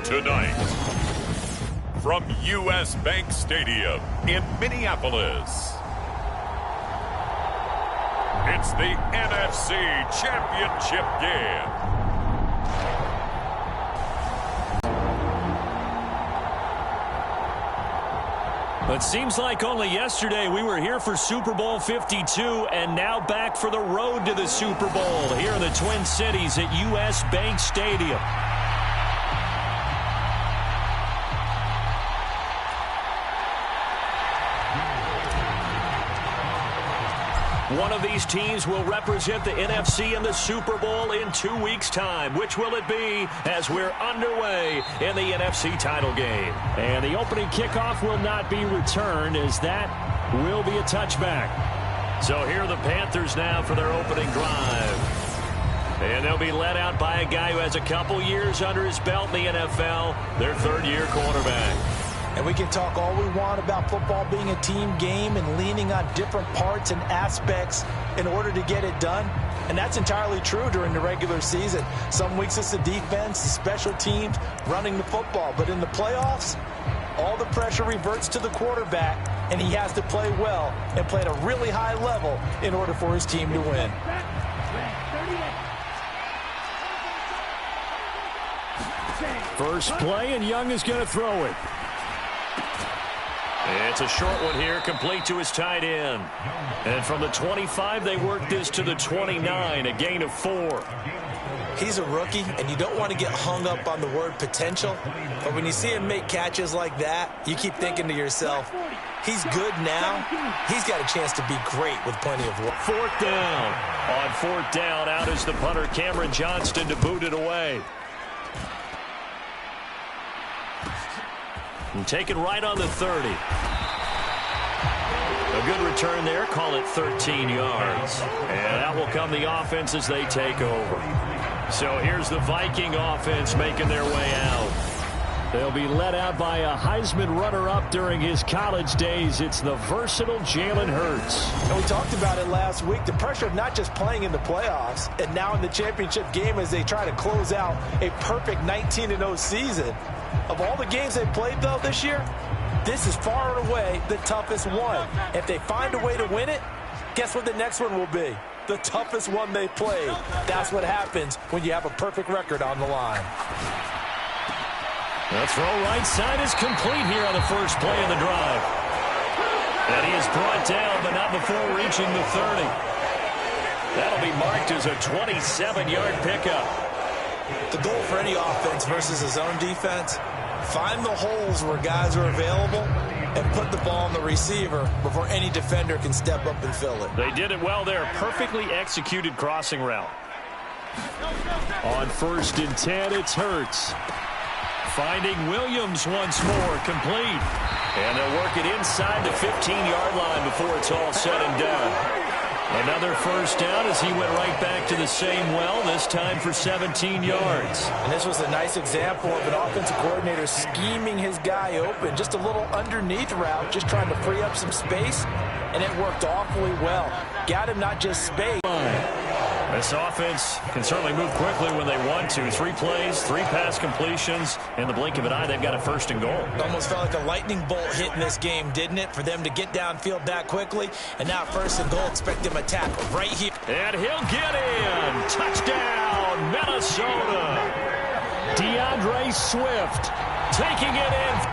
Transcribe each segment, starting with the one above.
Tonight, from U.S. Bank Stadium in Minneapolis, it's the NFC Championship game. It seems like only yesterday we were here for Super Bowl 52 and now back for the road to the Super Bowl here in the Twin Cities at U.S. Bank Stadium. One of these teams will represent the NFC in the Super Bowl in 2 weeks' time. Which will it be as we're underway in the NFC title game? And the opening kickoff will not be returned as that will be a touchback. So here are the Panthers now for their opening drive. And they'll be led out by a guy who has a couple years under his belt in the NFL, their third-year quarterback. And we can talk all we want about football being a team game and leaning on different parts and aspects in order to get it done. And that's entirely true during the regular season. Some weeks it's the defense, the special teams, running the football. But in the playoffs, all the pressure reverts to the quarterback, and he has to play well and play at a really high level in order for his team to win. First play, and Young is going to throw it. It's a short one here, complete to his tight end. And from the 25, they work this to the 29, a gain of 4. He's a rookie, and you don't want to get hung up on the word potential. But when you see him make catches like that, you keep thinking to yourself, he's good now. He's got a chance to be great with plenty of work. Fourth down. On fourth down, out is the punter, Cameron Johnston, to boot it away. And taken right on the 30. A good return there. Call it 13 yards. And out will come the offense as they take over. So here's the Viking offense making their way out. They'll be led out by a Heisman runner-up during his college days. It's the versatile Jalen Hurts. And we talked about it last week. The pressure of not just playing in the playoffs and now in the championship game as they try to close out a perfect 19-0 season. Of all the games they played, though, this year, this is far and away the toughest one. If they find a way to win it, guess what the next one will be? The toughest one they played. That's what happens when you have a perfect record on the line. The throw right side is complete here on the first play of the drive. And he is brought down, but not before reaching the 30. That'll be marked as a 27-yard pickup. The goal for any offense versus his own defense, find the holes where guys are available and put the ball on the receiver before any defender can step up and fill it. They did it well there. Perfectly executed crossing route. On 1st and 10, it's Hurts. Finding Williams once more, complete. And they'll work it inside the 15-yard line before it's all said and done. Another first down as he went right back to the same well, this time for 17 yards. And this was a nice example of an offensive coordinator scheming his guy open. Just a little underneath route, just trying to free up some space, and it worked awfully well. Got him not just space. This offense can certainly move quickly when they want to. 3 plays, 3 pass completions. In the blink of an eye, they've got a first and goal. It almost felt like a lightning bolt hit in this game, didn't it? For them to get downfield that quickly. And now first and goal, expect them to tackle right here. And he'll get in. Touchdown, Minnesota. DeAndre Swift taking it in.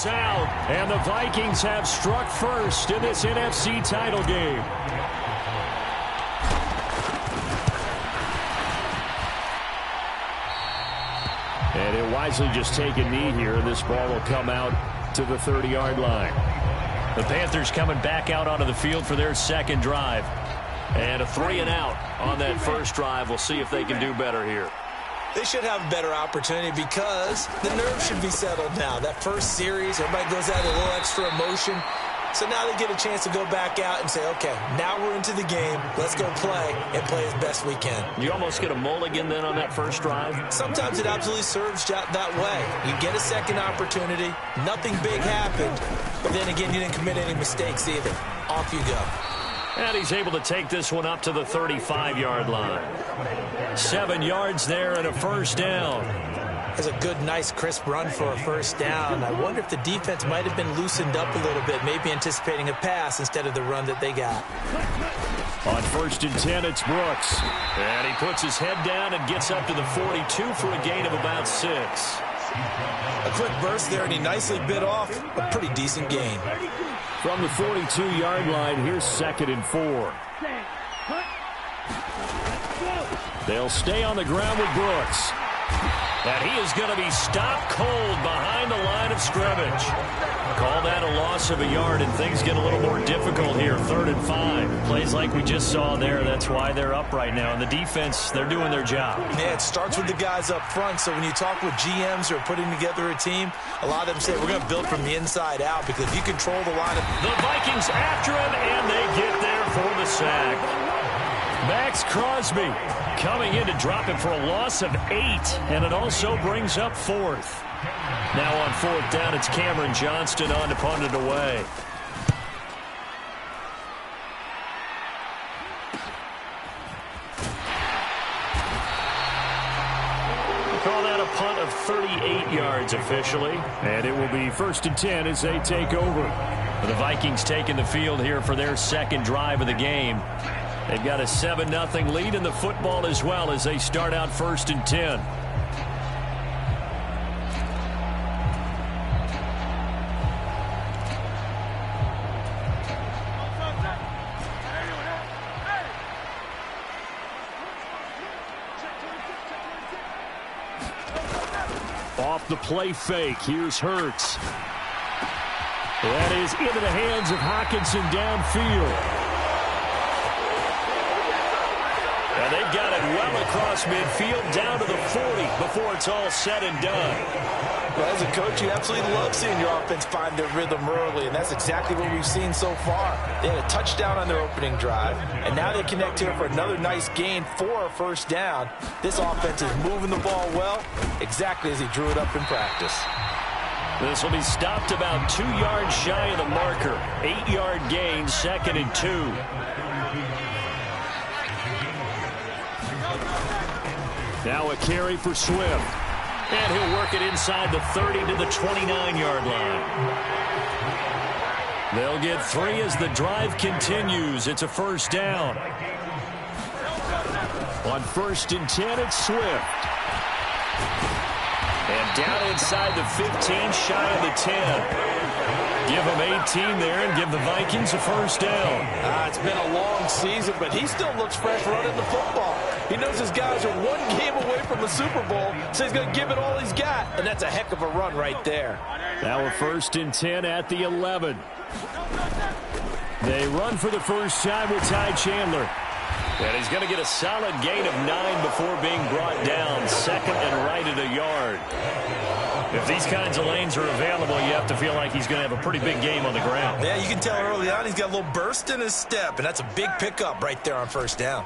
Out, and the Vikings have struck first in this NFC title game. And he'll wisely just take a knee here, and this ball will come out to the 30-yard line. The Panthers coming back out onto the field for their second drive. And a 3-and-out on that first drive. We'll see if they can do better here. They should have a better opportunity because the nerves should be settled now. That first series, everybody goes out a little extra emotion. So now they get a chance to go back out and say, okay, now we're into the game. Let's go play and play as best we can. You almost get a mulligan then on that first drive? Sometimes it absolutely serves that way. You get a second opportunity. Nothing big happened. But then again, you didn't commit any mistakes either. Off you go. And he's able to take this one up to the 35-yard line. 7 yards there and a first down. That's a good, nice, crisp run for a first down. I wonder if the defense might have been loosened up a little bit, maybe anticipating a pass instead of the run that they got. On 1st and 10, it's Brooks. And he puts his head down and gets up to the 42 for a gain of about 6. A quick burst there, and he nicely bit off a pretty decent gain. From the 42-yard line, here's 2nd and 4. They'll stay on the ground with Brooks. And he is going to be stopped cold behind the line of scrimmage. Call that a loss of a yard, and things get a little more difficult here. 3rd and 5. Plays like we just saw there. That's why they're up right now. And the defense, they're doing their job. Yeah, it starts with the guys up front. So when you talk with GMs who are putting together a team, a lot of them say, we're going to build from the inside out, because if you control the line of... The Vikings after him, and they get there for the sack. Max Crosby coming in to drop it for a loss of 8, and it also brings up 4th. Now on 4th down, it's Cameron Johnston on to punt it away. We call that a punt of 38 yards officially, and it will be 1st and 10 as they take over. The Vikings taking the field here for their second drive of the game. They've got a 7-0 lead in the football as well as they start out 1st and 10. Off the play fake, here's Hurts. That is into the hands of Hockenson downfield. And they've got it well across midfield down to the 40 before it's all said and done. Well, as a coach, you absolutely love seeing your offense find their rhythm early, and that's exactly what we've seen so far. They had a touchdown on their opening drive, and now they connect here for another nice gain for a first down. This offense is moving the ball well, exactly as he drew it up in practice. This will be stopped about 2 yards shy of the marker. 8-yard gain, 2nd and 2. Now a carry for Swift. And he'll work it inside the 30 to the 29-yard line. They'll get 3 as the drive continues. It's a first down. On 1st and 10, it's Swift. And down inside the 15, shy of the 10. Give him 18 there and give the Vikings a first down. It's been a long season, but he still looks fresh running the football. He knows his guys are 1 game away from the Super Bowl, so he's going to give it all he's got. And that's a heck of a run right there. Now a 1st and 10 at the 11. They run for the first time with Ty Chandler. And he's going to get a solid gain of 9 before being brought down. 2nd and right at a yard. If these kinds of lanes are available, you have to feel like he's going to have a pretty big game on the ground. Yeah, you can tell early on he's got a little burst in his step, and that's a big pickup right there on first down.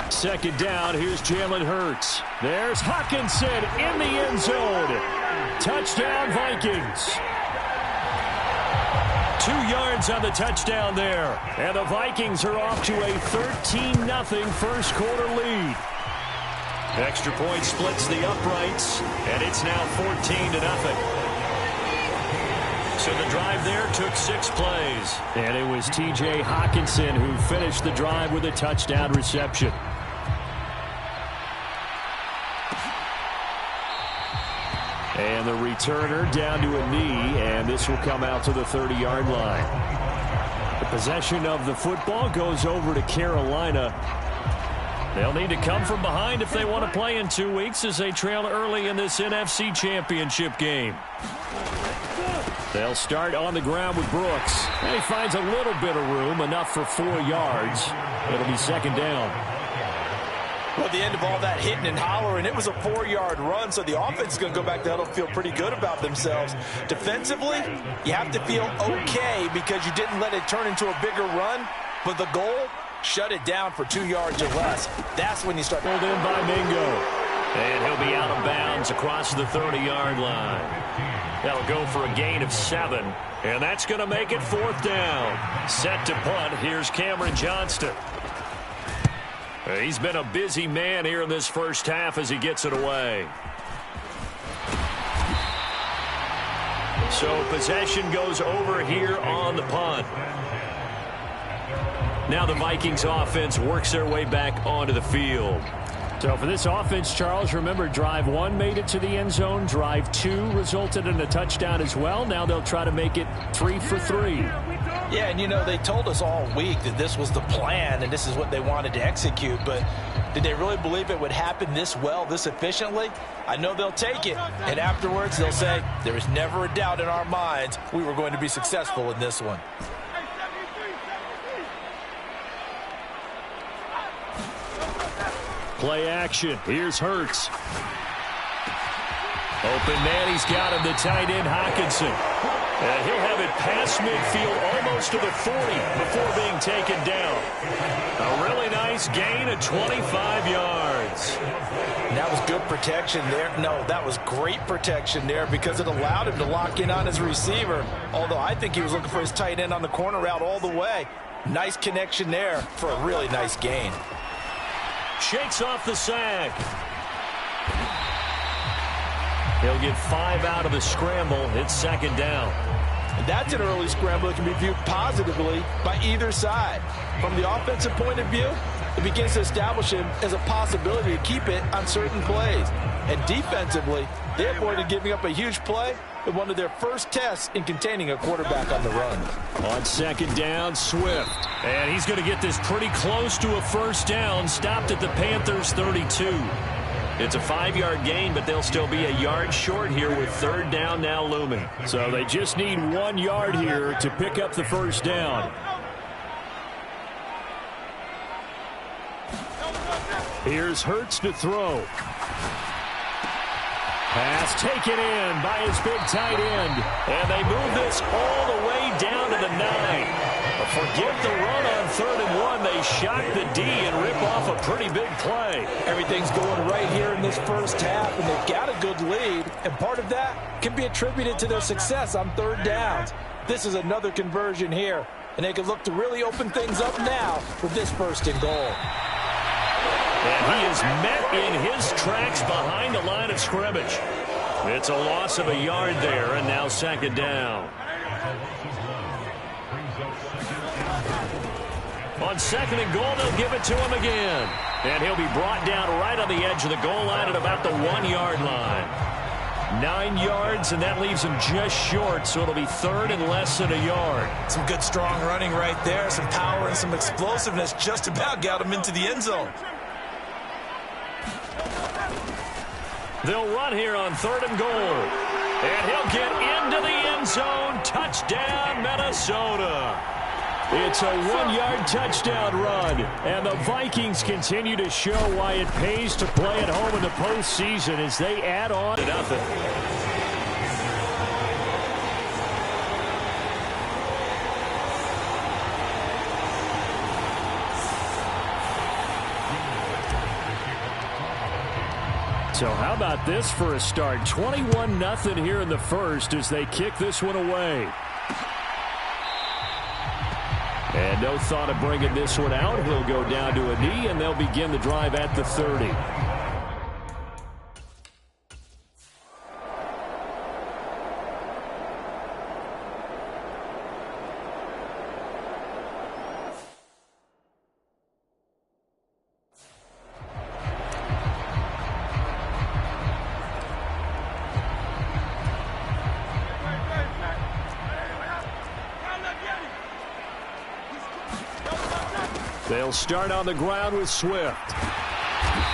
2nd down, here's Jalen Hurts. There's Hockenson in the end zone. Touchdown, Vikings. 2 yards on the touchdown there. And the Vikings are off to a 13-0 first quarter lead. Extra point splits the uprights, and it's now 14-0. So the drive there took 6 plays. And it was T.J. Hockenson who finished the drive with a touchdown reception. And the returner down to a knee, and this will come out to the 30-yard line. The possession of the football goes over to Carolina. They'll need to come from behind if they want to play in 2 weeks as they trail early in this NFC Championship game. They'll start on the ground with Brooks. And he finds a little bit of room, enough for 4 yards. It'll be 2nd down. Well, at the end of all that hitting and hollering, it was a 4-yard run, so the offense is going to go back to huddle, feel pretty good about themselves. Defensively, you have to feel okay because you didn't let it turn into a bigger run, but the goal, shut it down for 2 yards or less. That's when you start. Pulled in by Mingo. And he'll be out of bounds across the 30-yard line. That'll go for a gain of 7, and that's going to make it 4th down. Set to punt. Here's Cameron Johnston. He's been a busy man here in this first half as he gets it away. So possession goes over here on the punt. Now the Vikings offense works their way back onto the field. So for this offense, Charles, remember, drive 1 made it to the end zone. Drive 2 resulted in a touchdown as well. Now they'll try to make it 3 for 3. Yeah, and, you know, they told us all week that this was the plan and this is what they wanted to execute. But did they really believe it would happen this well, this efficiently? I know they'll take it. And afterwards, they'll say, there was never a doubt in our minds we were going to be successful in this one. Play action. Here's Hurts. Open man. He's got him, the tight end, Hockenson. He'll have it past midfield, almost to the 40 before being taken down. A really nice gain of 25 yards. And that was good protection there. No, that was great protection there because it allowed him to lock in on his receiver. Although I think he was looking for his tight end on the corner route all the way. Nice connection there for a really nice gain. Shakes off the sack. He'll get 5 out of the scramble. It's 2nd down. And that's an early scramble that can be viewed positively by either side. From the offensive point of view, it begins to establish him as a possibility to keep it on certain plays. And defensively, they avoided giving up a huge play in one of their first tests in containing a quarterback on the run. On 2nd down, Swift. And he's going to get this pretty close to a 1st down. Stopped at the Panthers' 32. It's a 5-yard gain, but they'll still be a yard short here with 3rd down now looming. So they just need 1 yard here to pick up the 1st down. Here's Hurts to throw. Pass taken in by his big tight end. And they move this all the way down to the 9. Forget the run on 3rd and 1. They shock the D and rip off a pretty big play. Everything's going right here in this first half, and they've got a good lead. And part of that can be attributed to their success on 3rd downs. This is another conversion here, and they can look to really open things up now with this 1st and goal. And he is met in his tracks behind the line of scrimmage. It's a loss of a yard there, and now 2nd down. On 2nd and goal, they'll give it to him again. And he'll be brought down right on the edge of the goal line at about the 1-yard line. 9 yards, and that leaves him just short, so it'll be 3rd and less than a yard. Some good, strong running right there. Some power and some explosiveness just about got him into the end zone. They'll run here on 3rd and goal. And he'll get into the end zone. Touchdown, Minnesota. It's a 1-yard touchdown run, and the Vikings continue to show why it pays to play at home in the postseason as they add on to nothing. So how about this for a start? 21-0 here in the first as they kick this one away. And no thought of bringing this one out. He'll go down to a knee, and they'll begin the drive at the 30. They'll start on the ground with Swift.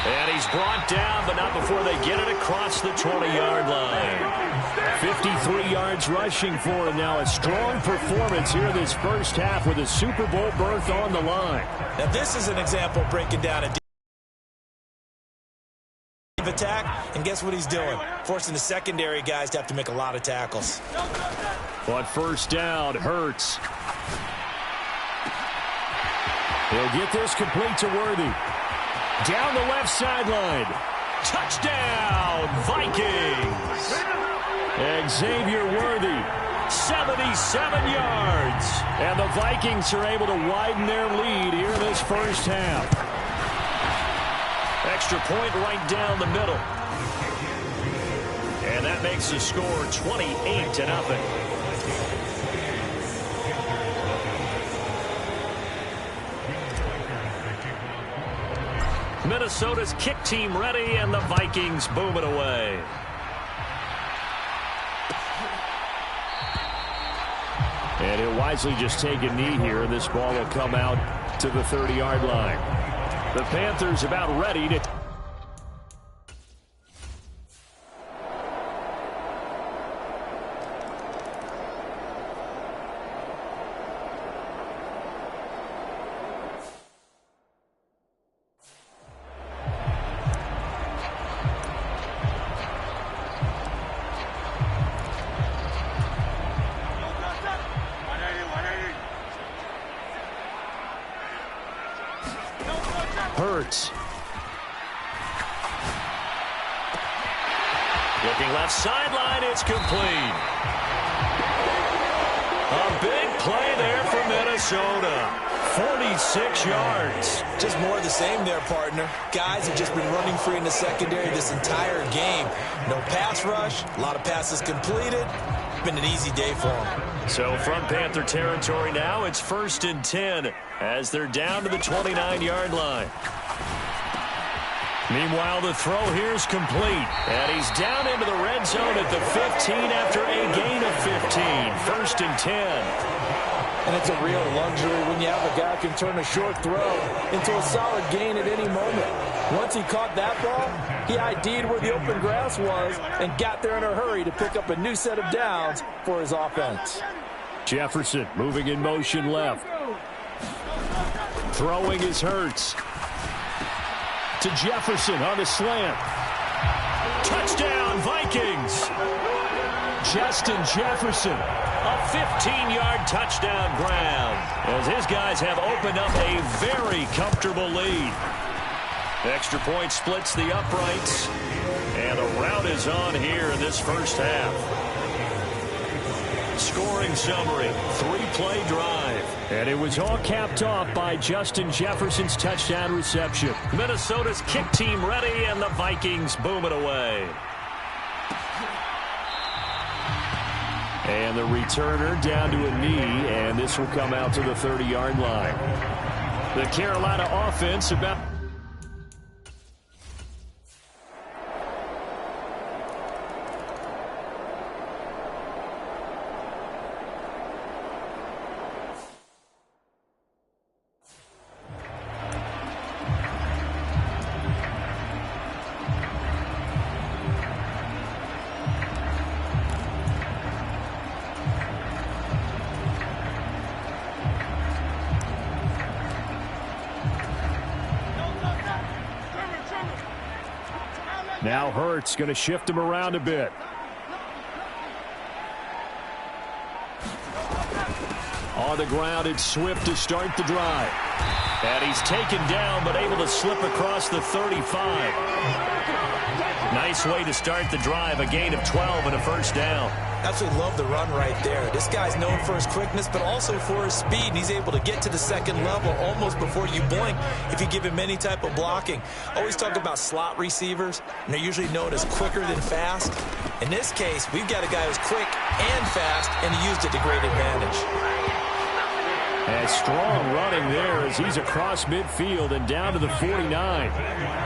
And he's brought down, but not before they get it across the 20-yard line. 53 yards rushing for him now. A strong performance here this first half with a Super Bowl berth on the line. Now this is an example of breaking down a attack, and guess what he's doing? Forcing the secondary guys to have to make a lot of tackles. On first down, Hurts. He'll get this complete to Worthy. Down the left sideline. Touchdown, Vikings! Xavier Worthy, 77 yards. And the Vikings are able to widen their lead here in this first half. Extra point right down the middle. And that makes the score 28-0. Minnesota's kick team ready, and the Vikings boom it away. And he'll wisely just take a knee here. This ball will come out to the 30-yard line. The Panthers about ready to... Hurts. Looking left sideline, it's complete. A big play there for Minnesota. 46 yards. Just more of the same there, partner. Guys have just been running free in the secondary this entire game. No pass rush, a lot of passes completed. Been an easy day for them. So from Panther territory now, it's 1st and 10 as they're down to the 29-yard line. Meanwhile, the throw here is complete. And he's down into the red zone at the 15 after a gain of 15. 1st and 10. And it's a real luxury when you have a guy who can turn a short throw into a solid gain at any moment. Once he caught that ball, he ID'd where the open grass was and got there in a hurry to pick up a new set of downs for his offense. Jefferson moving in motion left. Throwing is Hurts. To Jefferson on the slant. Touchdown, Vikings! Justin Jefferson. A 15-yard touchdown grab as his guys have opened up a very comfortable lead. Extra point splits the uprights, and the rout is on here in this first half. Scoring summary, 3-play drive. And it was all capped off by Justin Jefferson's touchdown reception. Minnesota's kick team ready, and the Vikings boom it away. And the returner down to a knee, and this will come out to the 30-yard line. The Carolina offense about... Now Hurts going to shift him around a bit. On the ground, it's Swift to start the drive. And he's taken down, but able to slip across the 35. Nice way to start the drive, a gain of 12 and a first down. Absolutely love the run right there. This guy's known for his quickness, but also for his speed. And he's able to get to the second level almost before you blink if you give him any type of blocking. Always talk about slot receivers, and they're usually known as quicker than fast. In this case, we've got a guy who's quick and fast, and he used it to great advantage. And strong running there as he's across midfield and down to the 49.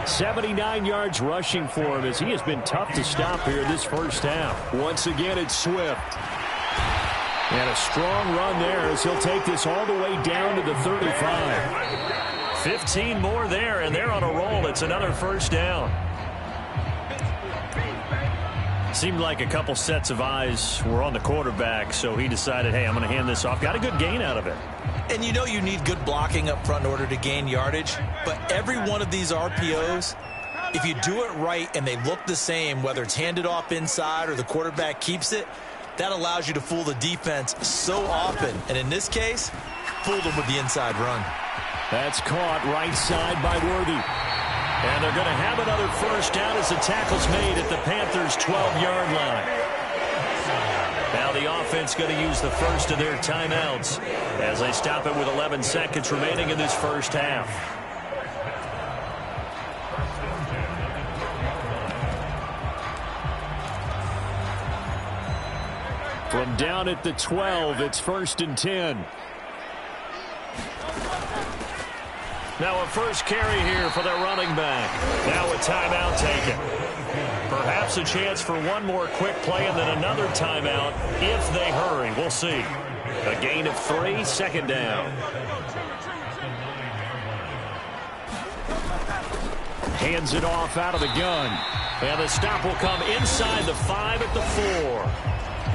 79 yards rushing for him as he has been tough to stop here this first half. Once again, it's Swift. And a strong run there as he'll take this all the way down to the 35. 15 more there, and they're on a roll. It's another first down. Seemed like a couple sets of eyes were on the quarterback, so he decided, hey, I'm going to hand this off. Got a good gain out of it. And you know you need good blocking up front in order to gain yardage, but every one of these RPOs If you do it right and they look the same, whether it's handed off inside or the quarterback keeps it, that allows you to fool the defense so often. And in this case, fooled them with the inside run. That's caught right side by Worthy. And they're going to have another first down as the tackle's made at the Panthers' 12-yard line. Now the offense going to use the first of their timeouts as they stop it with 11 seconds remaining in this first half. From down at the 12, it's 1st and 10. Now a first carry here for their running back. Now a timeout taken. Perhaps a chance for one more quick play and then another timeout if they hurry. We'll see. A gain of 3, 2nd down. Hands it off out of the gun. And the stop will come inside the 5 at the 4.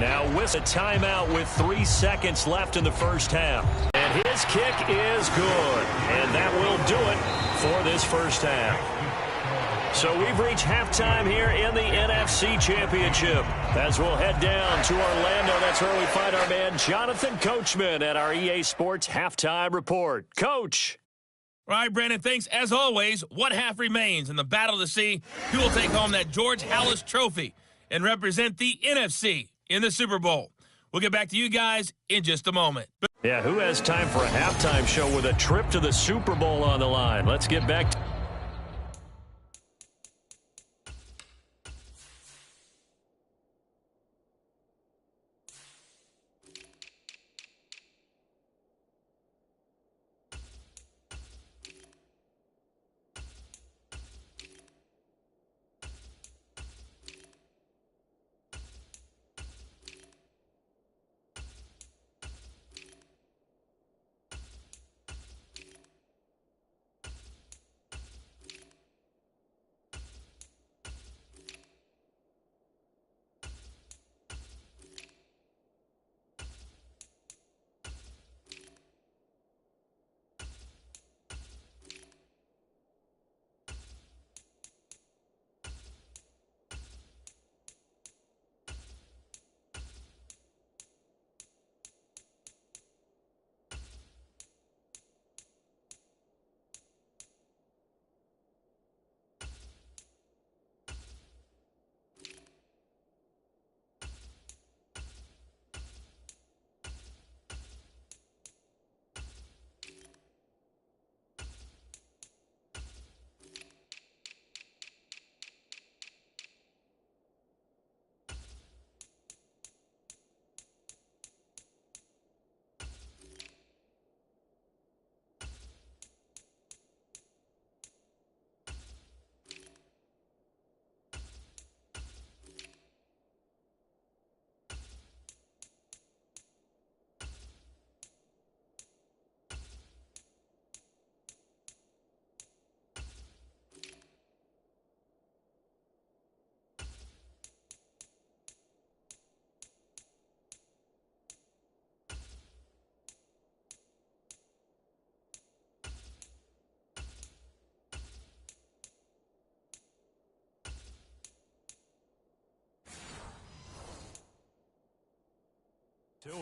Now with a timeout with 3 seconds left in the first half. And his kick is good. And that will do it for this first half. So we've reached halftime here in the NFC Championship. As we'll head down to Orlando, that's where we find our man Jonathan Coachman at our EA Sports Halftime Report. Coach. All right, Brandon, thanks. As always, what half remains in the battle to see who will take home that George Halas Trophy and represent the NFC in the Super Bowl. We'll get back to you guys in just a moment. Yeah, who has time for a halftime show with a trip to the Super Bowl on the line? Let's get back to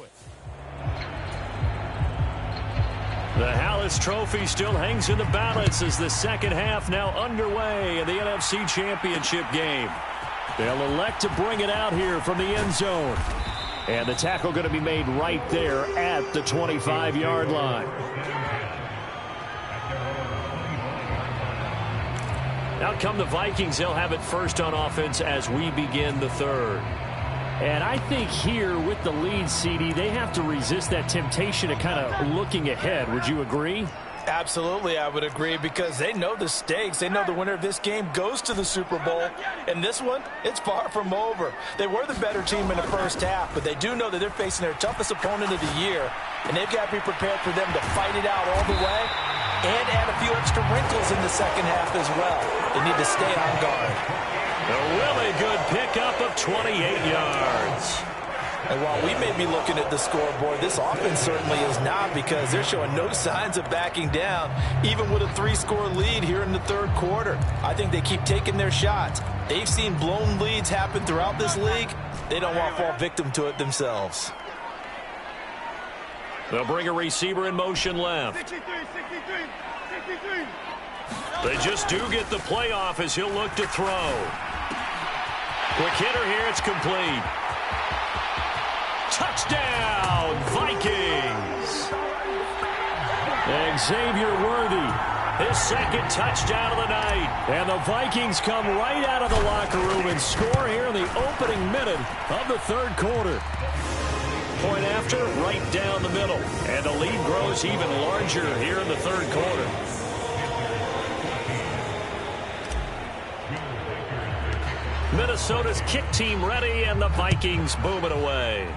it. The Halas Trophy still hangs in the balance as the second half now underway in the NFC Championship game. They'll elect to bring it out here from the end zone. And the tackle going to be made right there at the 25-yard line. Out come the Vikings. They'll have it first on offense as we begin the third. And I think here with the lead, CD, they have to resist that temptation of kind of looking ahead. Would you agree? Absolutely, I would agree, because they know the stakes. They know the winner of this game goes to the Super Bowl. And this one, it's far from over. They were the better team in the first half, but they do know that they're facing their toughest opponent of the year. And they've got to be prepared for them to fight it out all the way and add a few extra wrinkles in the second half as well. They need to stay on guard. A really good pickup of 28 yards. And while we may be looking at the scoreboard, this offense certainly is not, because they're showing no signs of backing down, even with a 3-score lead here in the third quarter. I think they keep taking their shots. They've seen blown leads happen throughout this league. They don't want to fall victim to it themselves. They'll bring a receiver in motion left. 63. They just do get the play off as he'll look to throw. Quick hitter here, it's complete. Touchdown, Vikings! Xavier Worthy, His second touchdown of the night. and the Vikings come right out of the locker room and score here in the opening minute of the third quarter. Point after, right down the middle. And the lead grows even larger here in the third quarter. Minnesota's kick team ready, and the Vikings boom it away.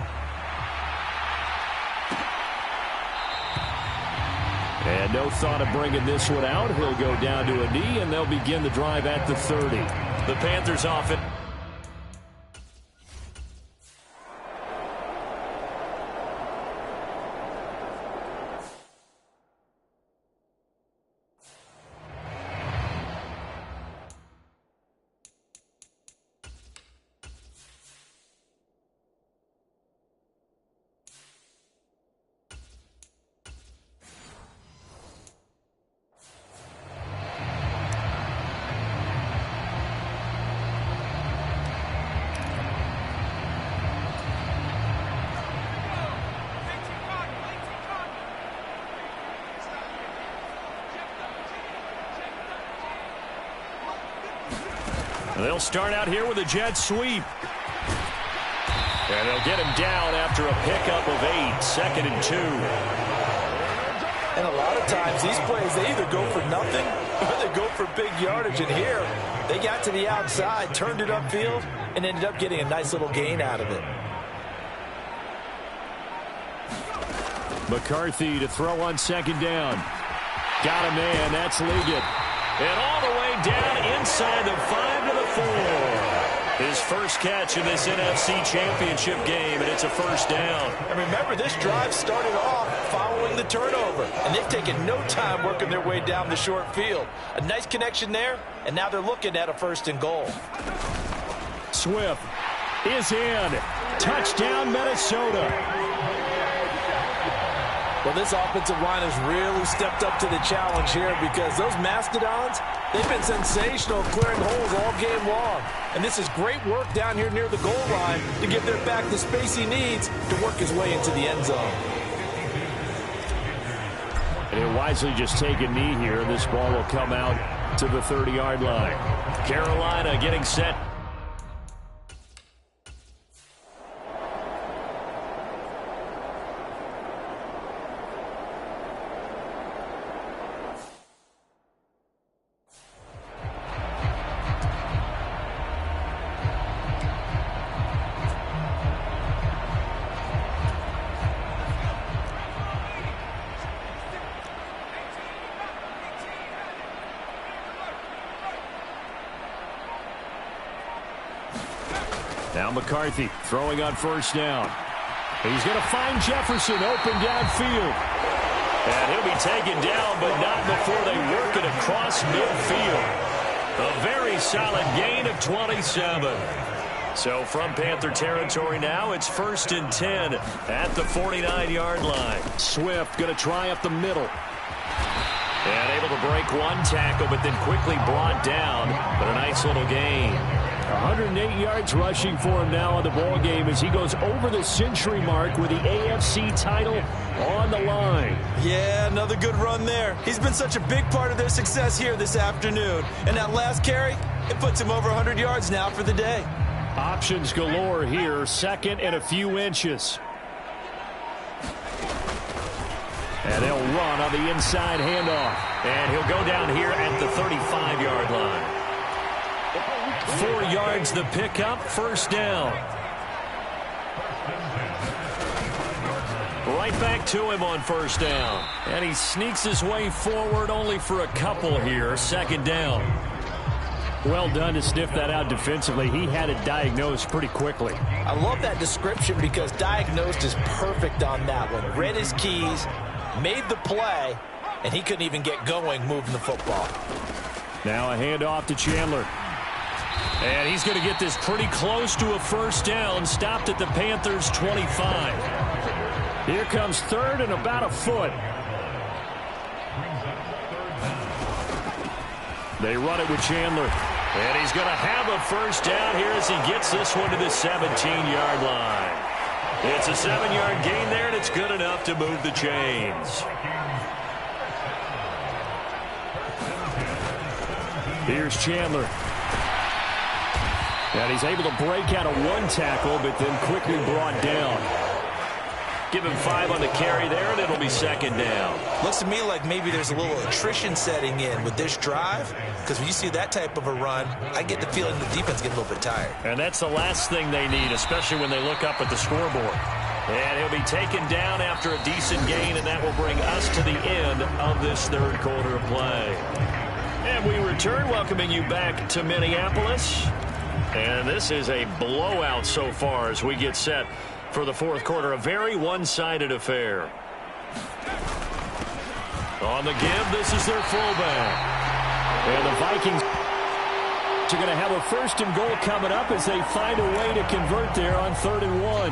And no thought of bringing this one out. He'll go down to a knee, and they'll begin the drive at the 30. The Panthers off it. They'll start out here with a jet sweep. And they'll get him down after a pickup of 8, 2nd and 2. And a lot of times these plays, they either go for nothing or they go for big yardage. And here, they got to the outside, turned it upfield, and ended up getting a nice little gain out of it. McCarthy to throw on 2nd down. Got a man, that's Liggett. And all the way down inside the 5 to the 4. His first catch in this NFC Championship game, and it's a first down. And remember, this drive started off following the turnover, and they've taken no time working their way down the short field. A nice connection there, and now they're looking at a 1st and goal. Swift is in. Touchdown, Minnesota. Well, this offensive line has really stepped up to the challenge here, because those Mastodons, they've been sensational clearing holes all game long. And this is great work down here near the goal line to give their back the space he needs to work his way into the end zone. And he'll wisely just take a knee here, and this ball will come out to the 30-yard line. Carolina getting set. Now McCarthy throwing on 1st down. He's going to find Jefferson open downfield. And he'll be taken down, but not before they work it across midfield. A very solid gain of 27. So from Panther territory now, it's 1st and 10 at the 49-yard line. Swift going to try up the middle. And able to break one tackle, but then quickly brought down. But a nice little gain. 108 yards rushing for him now on the ball game as he goes over the century mark with the AFC title on the line. Yeah, another good run there. He's been such a big part of their success here this afternoon. And that last carry, it puts him over 100 yards now for the day. Options galore here, 2nd and a few inches. And they'll run on the inside handoff. And he'll go down here at the 35-yard line. 4 yards the pickup, 1st down. Right back to him on 1st down. And he sneaks his way forward only for a couple here, 2nd down. Well done to sniff that out defensively. He had it diagnosed pretty quickly. I love that description because diagnosed is perfect on that one. Read his keys, made the play, and he couldn't even get going moving the football. Now a handoff to Chandler. And he's going to get this pretty close to a first down. Stopped at the Panthers' 25. Here comes third and about a foot. They run it with Chandler. And he's going to have a first down here as he gets this one to the 17-yard line. It's a 7-yard gain there, and it's good enough to move the chains. Here's Chandler. And he's able to break out of one tackle, but then quickly brought down. Give him 5 on the carry there, and it'll be second down. Looks to me like maybe there's a little attrition setting in with this drive, because when you see that type of a run, I get the feeling the defense gets a little bit tired. And that's the last thing they need, especially when they look up at the scoreboard. And he'll be taken down after a decent gain, and that will bring us to the end of this third quarter of play. And we return, welcoming you back to Minneapolis. And this is a blowout so far as we get set for the fourth quarter. A very one-sided affair. On the give, this is their fullback. And the Vikings are going to have a first and goal coming up as they find a way to convert there on 3rd and 1.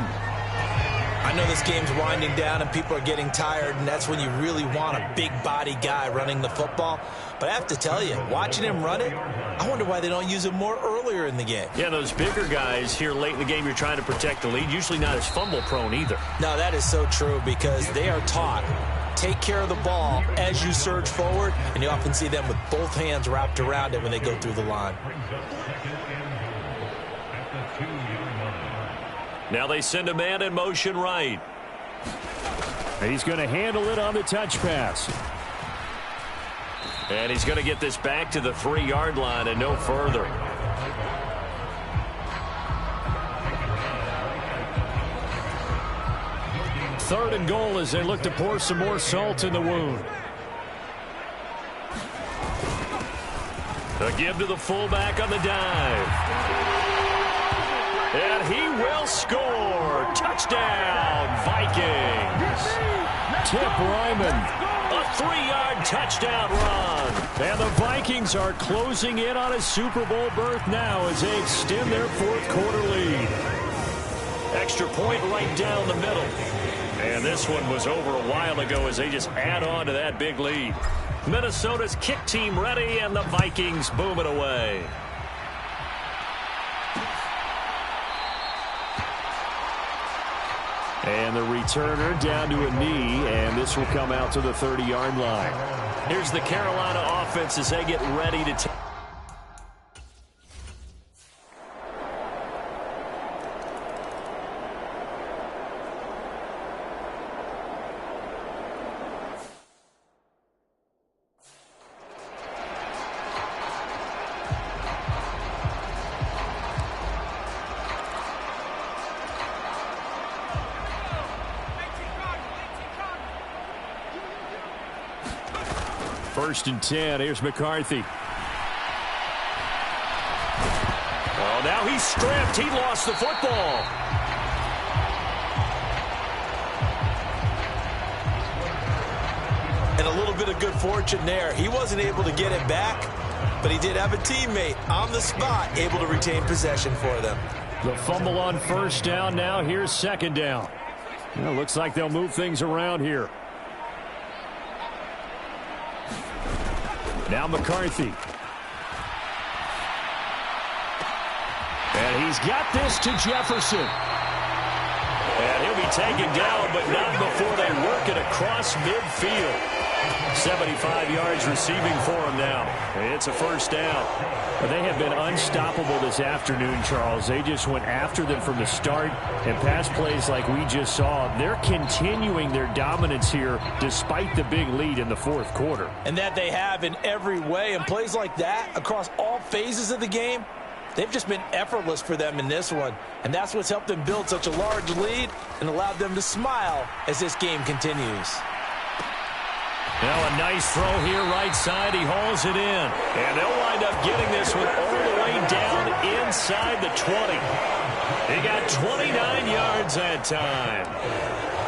I know this game's winding down and people are getting tired, and that's when you really want a big body guy running the football. But I have to tell you, watching him run it, I wonder why they don't use him more earlier in the game. Yeah, those bigger guys here late in the game, you're trying to protect the lead, usually not as fumble prone either. No, that is so true because they are taught, take care of the ball as you surge forward, and you often see them with both hands wrapped around it when they go through the line. Now they send a man in motion right. He's going to handle it on the touch pass. And he's going to get this back to the 3-yard line and no further. Third and goal as they look to pour some more salt in the wound. A give to the fullback on the dive. And he will score. Touchdown, Vikings. Tip Ryman. A 3-yard touchdown run. And the Vikings are closing in on a Super Bowl berth now as they extend their fourth quarter lead. Extra point right down the middle. And this one was over a while ago as they just add on to that big lead. Minnesota's kick team ready, and the Vikings boom it away. And the returner down to a knee, and this will come out to the 30-yard line. Here's the Carolina offense as they get ready to take. First and 10. Here's McCarthy. Oh, now he's stripped. He lost the football. And a little bit of good fortune there. He wasn't able to get it back, but he did have a teammate on the spot able to retain possession for them. The fumble on first down. Now here's second down. Well, looks like they'll move things around here. Now McCarthy. And he's got this to Jefferson. And he'll be taken down, but not before they work it across midfield. 75 yards receiving for him now. It's a first down. They have been unstoppable this afternoon, Charles. They just went after them from the start, and pass plays like we just saw, they're continuing their dominance here despite the big lead in the fourth quarter. And that they have in every way, and plays like that across all phases of the game, they've just been effortless for them in this one. And that's what's helped them build such a large lead and allowed them to smile as this game continues. Now a nice throw here right side. He hauls it in. And they'll wind up getting this one all the way down inside the 20. He got 29 yards that time.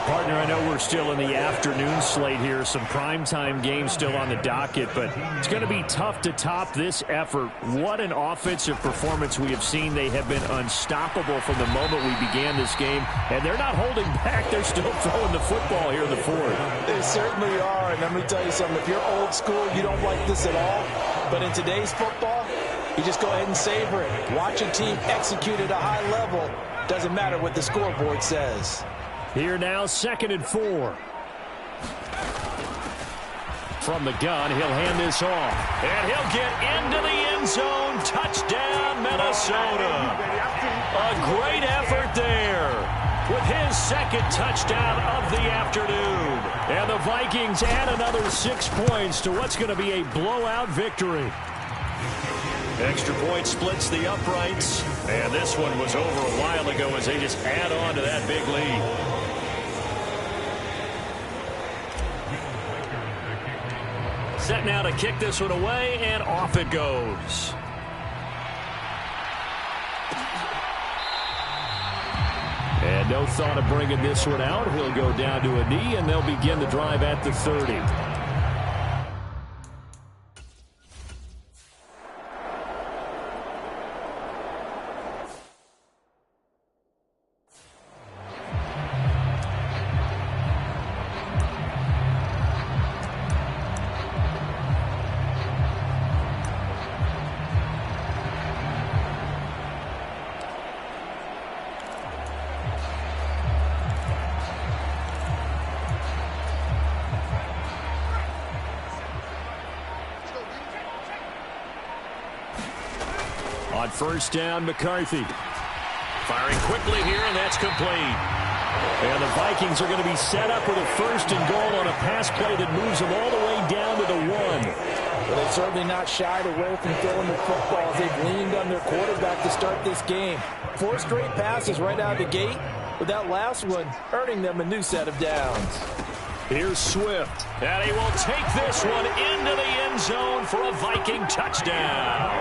Partner, I know we're still in the afternoon slate here. Some primetime games still on the docket, but it's going to be tough to top this effort. What an offensive performance we have seen. They have been unstoppable from the moment we began this game, and they're not holding back. They're still throwing the football here in the fourth. They certainly are, and let me tell you something. If you're old school, you don't like this at all. But in today's football, you just go ahead and savor it. Watch your team execute at a high level. Doesn't matter what the scoreboard says. Here now, 2nd and 4. From the gun, he'll hand this off. And he'll get into the end zone. Touchdown, Minnesota. A great effort there with his 2nd touchdown of the afternoon. And the Vikings add another 6 points to what's going to be a blowout victory. Extra point splits the uprights. And this one was over a while ago as they just add on to that big lead. Set now to kick this one away, and off it goes. And no thought of bringing this one out. He'll go down to a knee, and they'll begin the drive at the 30. On first down, McCarthy. Firing quickly here, and that's complete. And the Vikings are going to be set up with a 1st and goal on a pass play that moves them all the way down to the 1. Well, they've certainly not shied away from throwing the football. They've leaned on their quarterback to start this game. 4 straight passes right out of the gate, with that last one earning them a new set of downs. Here's Swift. And he will take this one into the end zone for a Viking touchdown.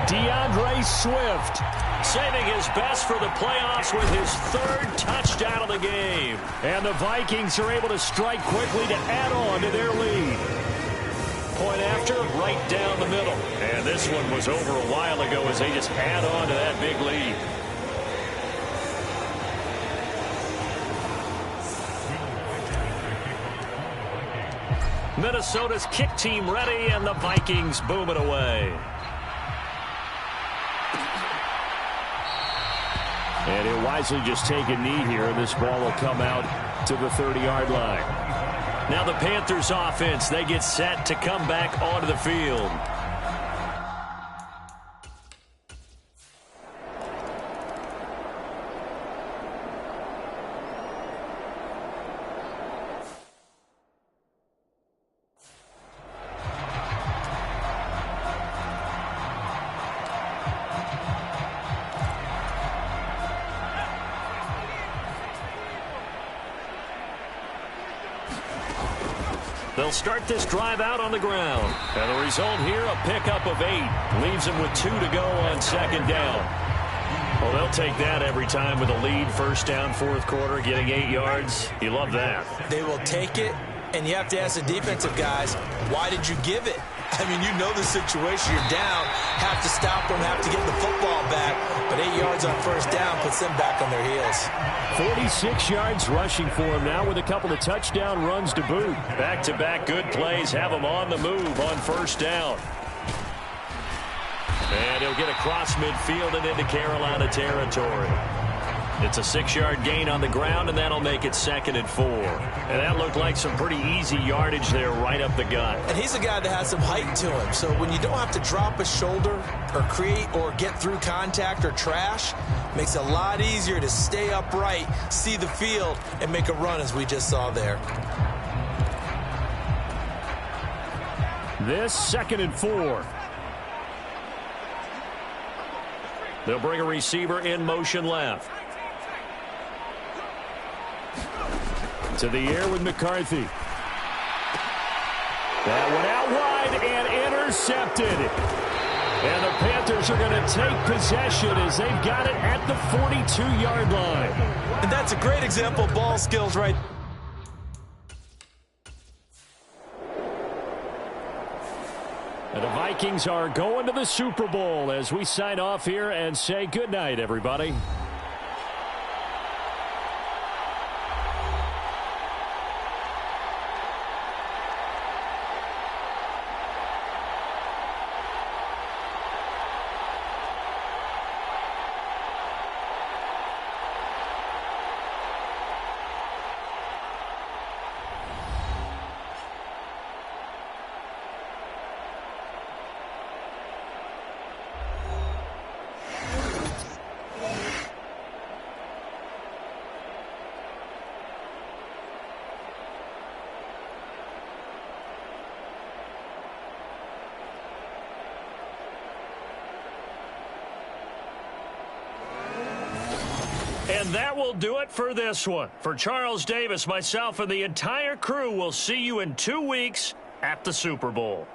DeAndre Swift saving his best for the playoffs with his 3rd touchdown of the game. And the Vikings are able to strike quickly to add on to their lead. Point after, right down the middle. And this one was over a while ago as they just add on to that big lead. Minnesota's kick team ready, and the Vikings boom it away. And he'll wisely just take a knee here, and this ball will come out to the 30-yard line. Now the Panthers offense, they get set to come back onto the field. They'll start this drive out on the ground. And the result here, a pickup of 8. Leaves them with 2 to go on 2nd down. Well, they'll take that every time with a lead. 1st down, 4th quarter, getting 8 yards. You love that. They will take it, and you have to ask the defensive guys, why did you give it? I mean, you know the situation. You're down, have to stop them, have to get the football back. But 8 yards on 1st down puts them back on their heels. 46 yards rushing for him now with a couple of touchdown runs to boot. Back-to-back good plays have him on the move on 1st down. And he'll get across midfield and into Carolina territory. It's a 6-yard gain on the ground, and that'll make it 2nd and 4. And that looked like some pretty easy yardage there right up the gut. And he's a guy that has some height to him. So when you don't have to drop a shoulder or create or get through contact or trash, makes it a lot easier to stay upright, see the field, and make a run as we just saw there. This 2nd and 4. They'll bring a receiver in motion left. To the air with McCarthy. That one out wide and intercepted. And the Panthers are going to take possession as they've got it at the 42-yard line. And that's a great example of ball skills right. And the Vikings are going to the Super Bowl as we sign off here and say goodnight, everybody. And that will do it for this one. For Charles Davis, myself, and the entire crew, we'll see you in 2 weeks at the Super Bowl.